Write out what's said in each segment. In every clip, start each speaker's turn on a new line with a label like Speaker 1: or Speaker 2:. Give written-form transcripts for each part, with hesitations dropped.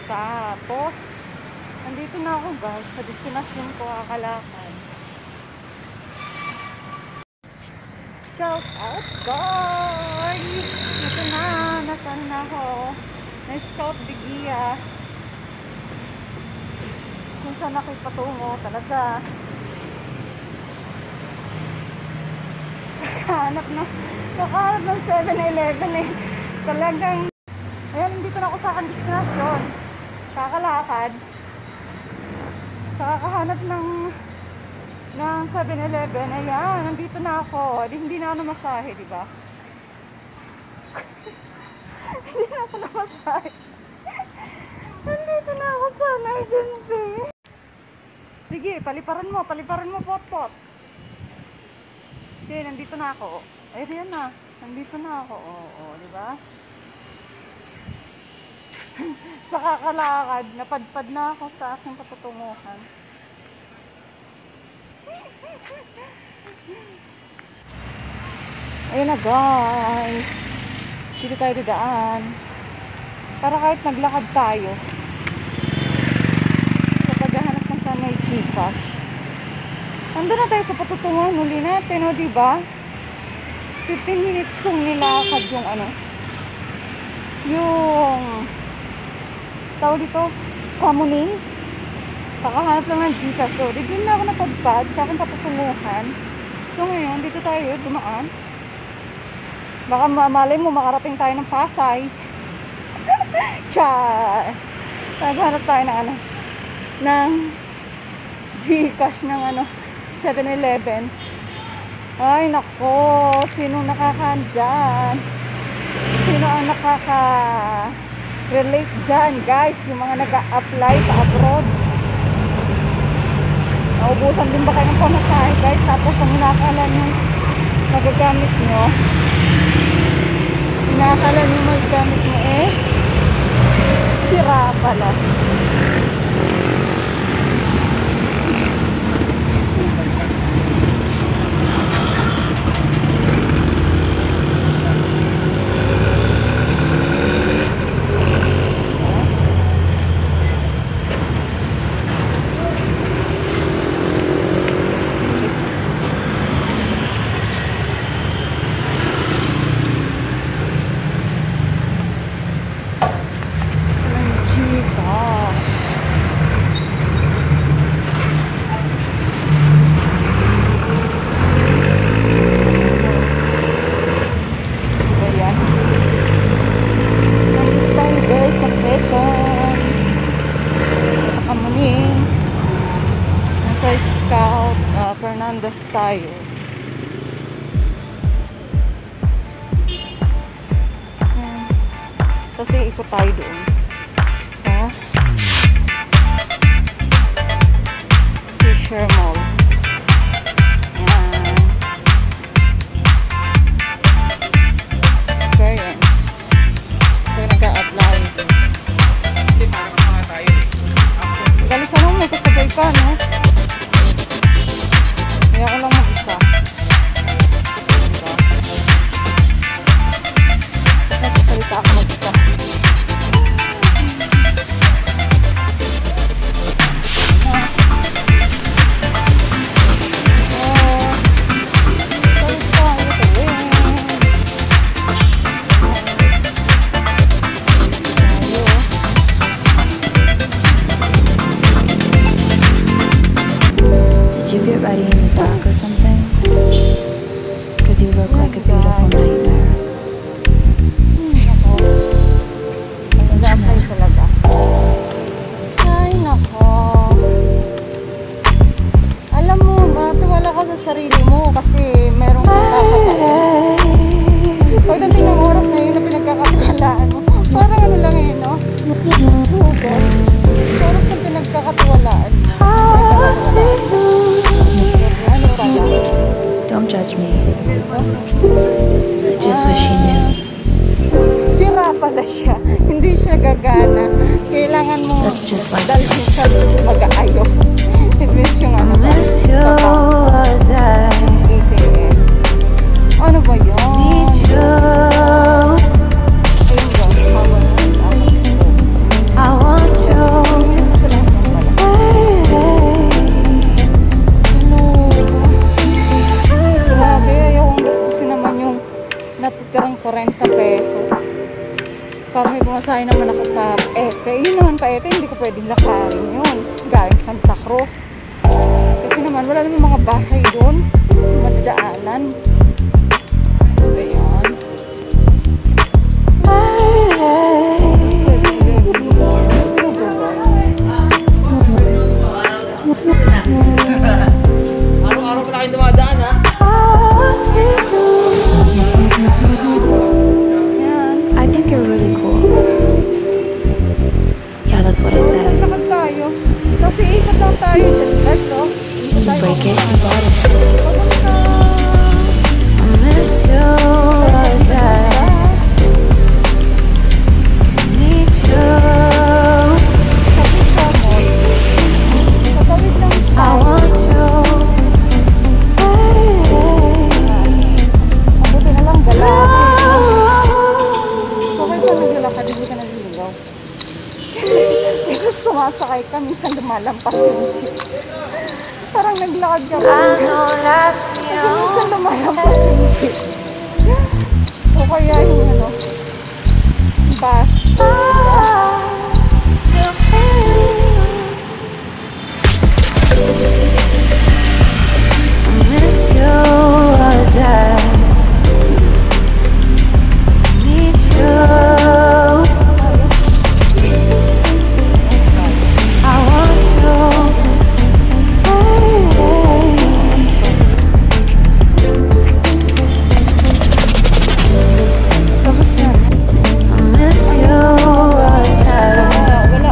Speaker 1: Tapos, nandito na ako guys, sa destination ko, kakalakad. Shout out guys! Ito na, nasaan na ako? Na-scout Bigia. Kung saan ako patungo talaga. Kakahanap ng 7-Eleven eh. Talagang, ayan, nandito na ako sa aking destination. Kakalakad. Kakahanap ng 7-Eleven. Ayan, nandito na ako. Hindi na ako namasahe, diba? Hindi na ako namasahe. Nandito na ako sa emergency. Sige, paliparan mo, pot-pot. Okay, nandito na ako. Ayan na. Nandito na ako. Oo, diba? Sa kakalakad, napadpad na ako sa aking patutunguhan. Ayun na guys. Dito tayo dadaan. Para kahit naglakad tayo. Sa paghahanap ng sa may Gcash. Nandun na tayo sa patutunguhan huli natin, o diba? 15 minutes kung nilakad yung ano. Yung tawag dito, Kamuning. Kakahanap lang ng Gcash. So, dito na ako napadpad sa aking patutunguhan. So, ngayon, dito tayo dumaan. Baka malay mo, makarating tayo ng Pasay. Char! Naghanap tayo ng ano, ng Gcash ng ano, 7-Eleven. Ay, nako. Sino nakakandyan? Sino ang nakaka-relate dyan, guys? Yung mga nag-a-apply sa abroad. Naubusan din ba kayo ng pamasahe, guys? Tapos ang hinakala nyo magagamit nyo. Hinakala nyo magagamit nyo eh. Sira pala. Fernandez tayo. Kasi ikot tayo doon. Sa Fisher Mall. Yan. So yan. So nag-a-apply.
Speaker 2: Hindi, parang mga tayo eh.
Speaker 1: Galis na lang, may kasabay ka, no? Kaya ko lang mag-isa. Nagsasalita ako mag-isa.
Speaker 3: Did you get ready in the dark or something? Cause you look like a beautiful nightmare. Don't you know?
Speaker 1: Ay, nako. Alam mo, matiwala ka sa sarili mo kasi merong kakataon. Pagdating ng oras na yun na pinagkakatiwalaan mo, parang ano lang eh, no? Hugot. Oras na pinagkakatiwalaan mo. Ano pala?
Speaker 3: Don't judge me. I just wish you knew.
Speaker 1: Sira pala siya. Hindi siya gagana. Kailangan mo
Speaker 3: That's just like
Speaker 1: dalhin sa mag-aayo. Ibig yung ano ba?
Speaker 3: miss you as I
Speaker 1: Ano ba yun?
Speaker 3: need you.
Speaker 1: Ayun ba?
Speaker 3: I want
Speaker 1: ka ng 40 pesos. Para may bumasahe naman ako sa Ete. Yun naman pa Ete, hindi ko pwedeng lakarin yun. Galing Santa Cruz. Kasi naman, wala naman mga bahay doon. Madadaanan. Ayan.
Speaker 2: Araw-araw pa na kayo dumadaan, ha?
Speaker 3: I think you're really cool. Yeah, that's what I said.
Speaker 1: Lakad tayo. Kasi ikot lang tayo dyan. Guys, no? Ikot tayo.
Speaker 3: Break it, you bought it.
Speaker 1: Papunta.
Speaker 3: I miss you, I need you.
Speaker 1: Tapos sa mall. Patawid lang
Speaker 3: I
Speaker 1: tayo.
Speaker 3: want you.
Speaker 1: Mabuti na lang gala. So, kahit saan naglalakad, hindi ka naliligaw. Kasi sumasakay ka, minsan lumalampas yung jeep. Parang naglakad ka pa.
Speaker 3: I know life, you
Speaker 1: Kasi
Speaker 3: know.
Speaker 1: minsan lumalampas yung jeep. O kaya yung ano, bus.
Speaker 3: Still feel. I miss you, I need you. I want you.
Speaker 1: Tapos yan.
Speaker 3: I miss you,
Speaker 1: Wala.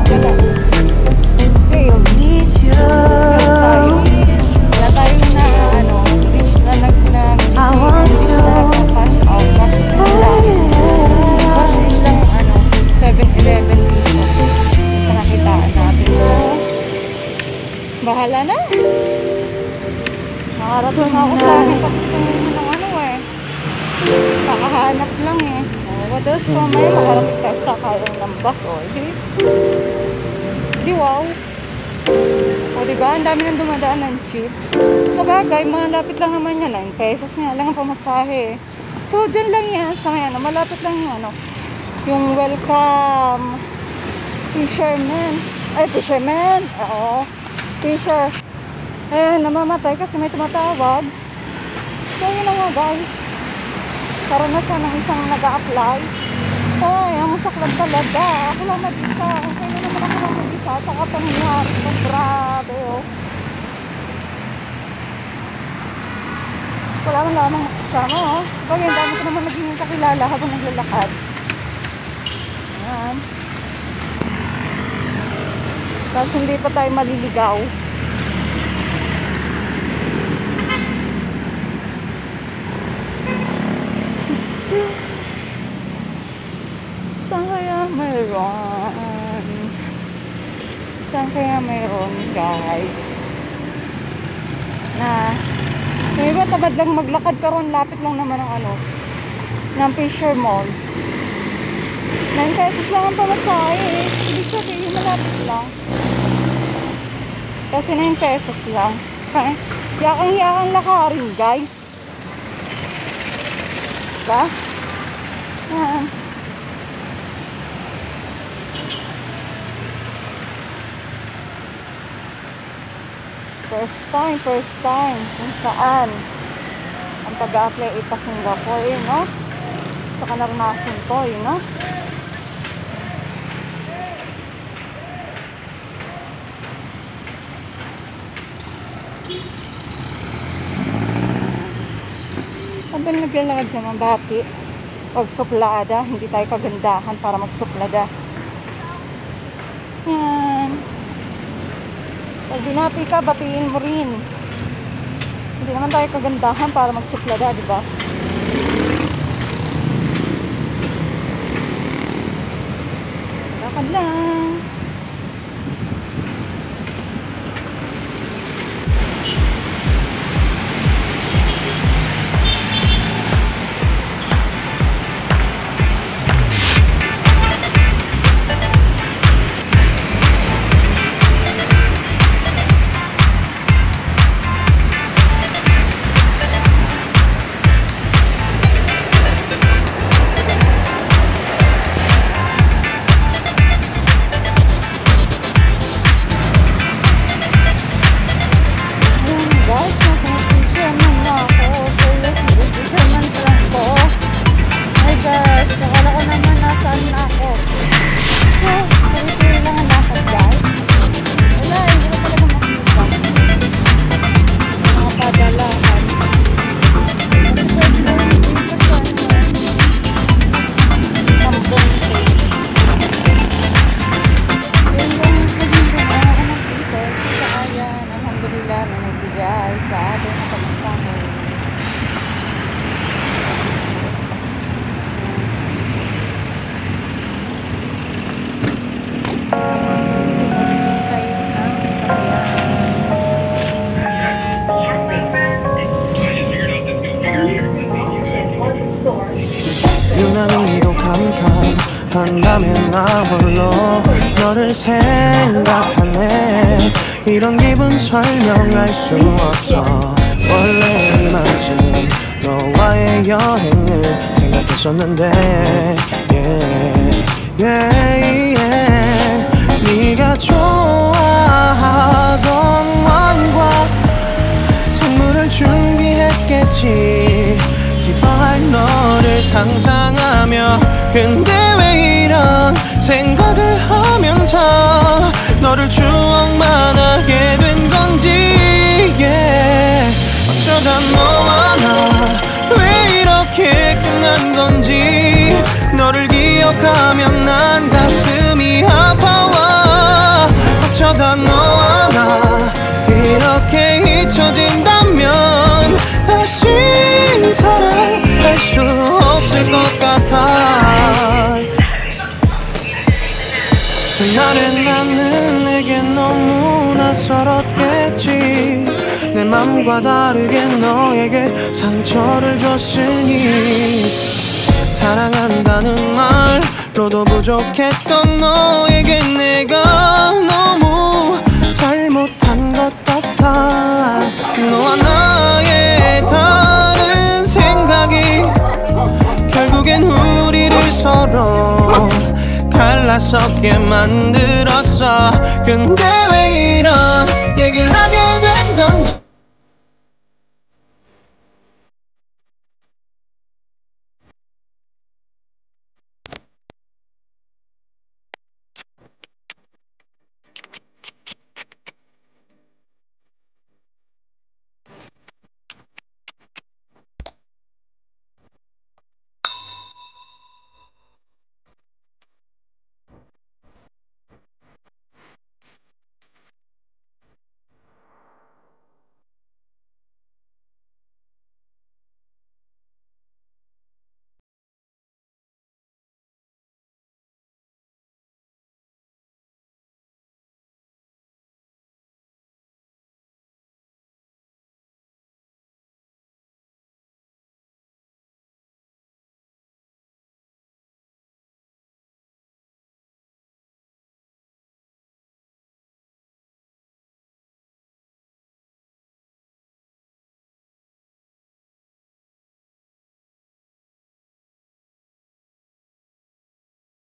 Speaker 1: Okay, yun.
Speaker 3: need you.
Speaker 1: Wala tayo na ano,
Speaker 3: I want you.
Speaker 1: nag-cash out. Bakit lang ano, 7-Eleven dito. Sa nakitaan natin. So, bahala na. Nakarating na ako sa akin ng ano eh. Nakahanap lang eh. O, tapos may makarating tayo sa kayang ng bus o. Di wow. O diba, ang dami nang dumadaan ng jeep. Sa bagay, malapit lang naman yan. 9 pesos nga lang ang pamasahe. So, dyan lang yan. Sa may ano, malapit lang yung ano. Yung welcome fisherman. Ay, fisherman. Oo. Fisher. Eh, namamatay kasi may tumatawag. So, yun na nga guys. Para na siya ng isang nag-a-apply. Ay, ang saklap talaga. Ako lang mag-isa. Okay na naman ako lang mag-isa. Saka pangyayari ko. Grabe, oh. Wala man lamang makasama, oh. Bagay, ang dami ko naman naging kakilala habang naglalakad. Ayan. Tapos hindi pa tayo maliligaw. Saan kaya mayroon? Saan kaya mayroon, guys? Na yung iba tabad lang maglakad karon, lapit lang naman ang ano ng Fisher Mall. 9 pesos lang ang pamasahe eh. Ibig sabihin malapit lang. Kasi 9 pesos lang. Yakang lakarin, guys. Diba? Yan. First time. Kung saan ang pag-a-apply ita Singapore, yun, no? Saka naranasan ko, yun, no? Sabi naglalakad siya ng bati. Pag suplada, hindi tayo kagandahan para magsuplada. Yan. Pag binapi ka, batiin mo rin. Hindi naman tayo kagandahan para magsuplada, di ba? Lakad lang.
Speaker 4: 유난히도 캄캄한다면 나 홀로 너를 생각하네. 이런 기분 설명할 수 없어. 원래 이만큼 너와의 여행을 생각했었는데 네가 좋아하던 왕과 선물을 준비했겠지. 기뻐할 너를 상상하며. 근데 왜 이런 생각을 하면서 너를 추억만 하게 된 건지. 어쩌다 너와 나 왜 이렇게 끝난 건지. 너를 기억하면 난 가슴이 아파와. 어쩌다 너와 나 이렇게 잊혀진다면 다시 사랑할 수 없을 것 같아. 그날의 나는 내게 너무 낯설었겠지. 내 맘과 다르게 너에게 상처를 줬으니. 사랑한다는 말로도 부족했던 너에게 내가 너무 잘못한 것 같아. 너와 나의 다른 생각이 결국엔 우리를 서로 갈라서게 만들었어. 근데 왜 이런 얘기를 하게 된 건지.